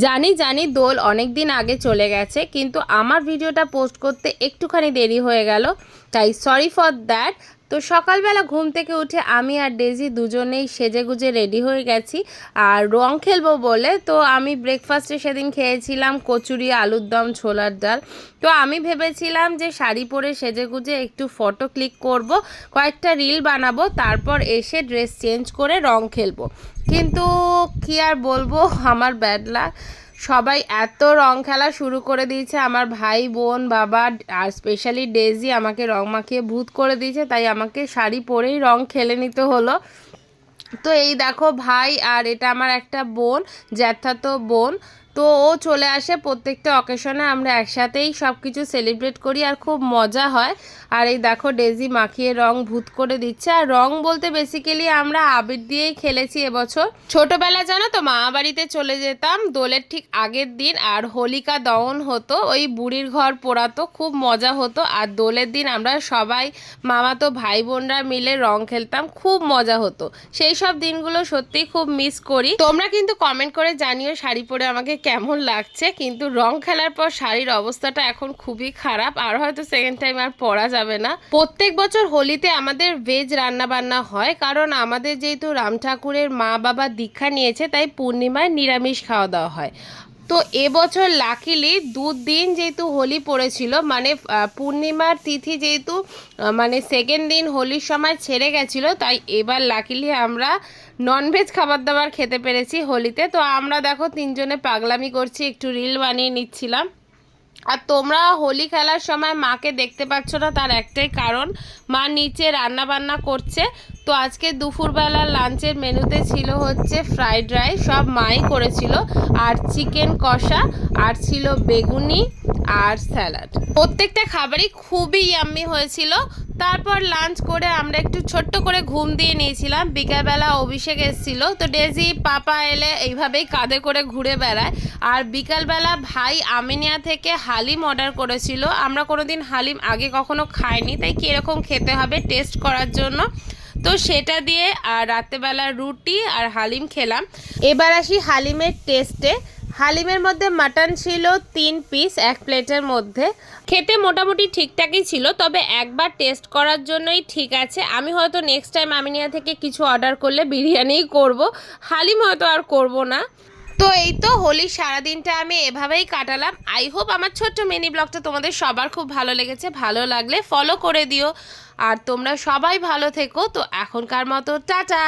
জানি জানি দোল অনেক দিন আগে চলে গেছে, কিন্তু আমার ভিডিওটা পোস্ট করতে একটুখানি দেরি হয়ে গেল, তাই সরি ফর দ্যাট। তো সকালবেলা ঘুম থেকে উঠে আমি আর ডেজি দুজনেই সেজেগুজে রেডি হয়ে গেছি আর রং খেলবো বলে। তো আমি ব্রেকফাস্টে সেদিন খেয়েছিলাম কচুরি, আলুর দম, ছোলার ডাল। তো আমি ভেবেছিলাম যে শাড়ি পরে সেজেগুজে একটু ফটো ক্লিক করব, কয়েকটা রিল বানাবো, তারপর এসে ড্রেস চেঞ্জ করে রং খেলবো। কিন্তু কি আর বলবো, আমার ব্যাড লাক, সবাই এত রং খেলা শুরু করে দিয়েছে। আমার ভাই, বোন, বাবা আর স্পেশালি ডেজি আমাকে রং মাখিয়ে ভূত করে দিয়েছে, তাই আমাকে শাড়ি পরেই রং খেলে নিতে হলো। তো এই দেখো ভাই, আর এটা আমার একটা বোন, জ্যাঠাতো বোন। তো ও চলে আসে প্রত্যেকটা অকেশনে, আমরা একসাথেই সব কিছু সেলিব্রেট করি আর খুব মজা হয়। আর এই দেখো ডেজি মাখিয়ে রং ভূত করে দিচ্ছে। আর রং বলতে বেসিক্যালি আমরা আবির দিয়েই খেলেছি এবছর। ছোটবেলা জানো তো মা বাড়িতে চলে যেতাম দোলের ঠিক আগের দিন, আর হোলিকা দহন হতো, ওই বুড়ির ঘর পোড়াতো, খুব মজা হতো। আর দোলের দিন আমরা সবাই মামাতো ভাই বোনরা মিলে রং খেলতাম, খুব মজা হতো। সেই সব দিনগুলো সত্যিই খুব মিস করি। তোমরা কিন্তু কমেন্ট করে জানিও শাড়ি পরে আমাকে কেমন লাগছে। কিন্তু রং খেলার পর শাড়ির অবস্থাটা এখন খুবই খারাপ, আর হয়তো সেকেন্ড টাইম আর পরা যাবে না। প্রত্যেক বছর হোলিতে আমাদের ভেজ রান্না বান্না হয়, কারণ আমাদের যেহেতু রাম ঠাকুরের মা বাবা দীক্ষা নিয়েছে, তাই পূর্ণিমায় নিরামিষ খাওয়া দাওয়া হয়। তো এবছর লাকিলি দুদিন যেহেতু হোলি পড়েছিল, মানে পূর্ণিমার তিথি যেহেতু মানে সেকেন্ড দিন হোলির সময় ছেড়ে গেছিলো, তাই এবার লাকিলি আমরা ননভেজ খাবার দাবার খেতে পেরেছি হোলিতে। তো আমরা দেখো তিনজনে পাগলামি করছি, একটু রিল বানিয়ে নিচ্ছিলাম। আর তোমরা হোলি খেলার সময় মাকে দেখতে পাচ্ছ না, তার একটাই কারণ, মা নিচে রান্না বান্না করছে। তো আজকে দুপুরবেলা লাঞ্চের মেনুতে ছিল হচ্ছে ফ্রাইড রাইস, সব মাই করেছিল, আর চিকেন কষা, আর ছিল বেগুনি আর স্যালাড। প্রত্যেকটা খাবারই খুবই ইয়াম্মি হয়েছিল। তারপর লাঞ্চ করে আমরা একটু ছোট্ট করে ঘুম দিয়ে নিয়েছিলাম। বিকালবেলা অভিষেক এসেছিল, তো ডেজি পাপা এলে এইভাবেই কাঁধে করে ঘুরে বেড়ায়। আর বিকালবেলা ভাই আমিনিয়া থেকে হালিম অর্ডার করেছিল, আমরা কোনোদিন হালিম আগে কখনো খাইনি, তাই কীরকম খেতে হবে টেস্ট করার জন্য। তো সেটা দিয়ে আর রাত্রেবেলা রুটি আর হালিম খেলাম। এবার আসি হালিমের টেস্টে। হালিমের মধ্যে মাটন ছিল 3 পিস এক প্লেটের মধ্যে। খেতে মোটামুটি ঠিকঠাকই ছিল, তবে একবার টেস্ট করার জন্যই ঠিক আছে। আমি হয়তো নেক্সট টাইম আমিনিয়া থেকে কিছু অর্ডার করলে বিরিয়ানিই করব, হালিম হয়তো আর করব না। তো এই তো হোলির সারাদিনটা আমি এভাবেই কাটালাম। আই হোপ আমার ছোট্ট মিনি ব্লগটা তোমাদের সবার খুব ভালো লেগেছে। ভালো লাগলে ফলো করে দিও, আর তোমরা সবাই ভালো থেকো। তো এখনকার মতো টাটা।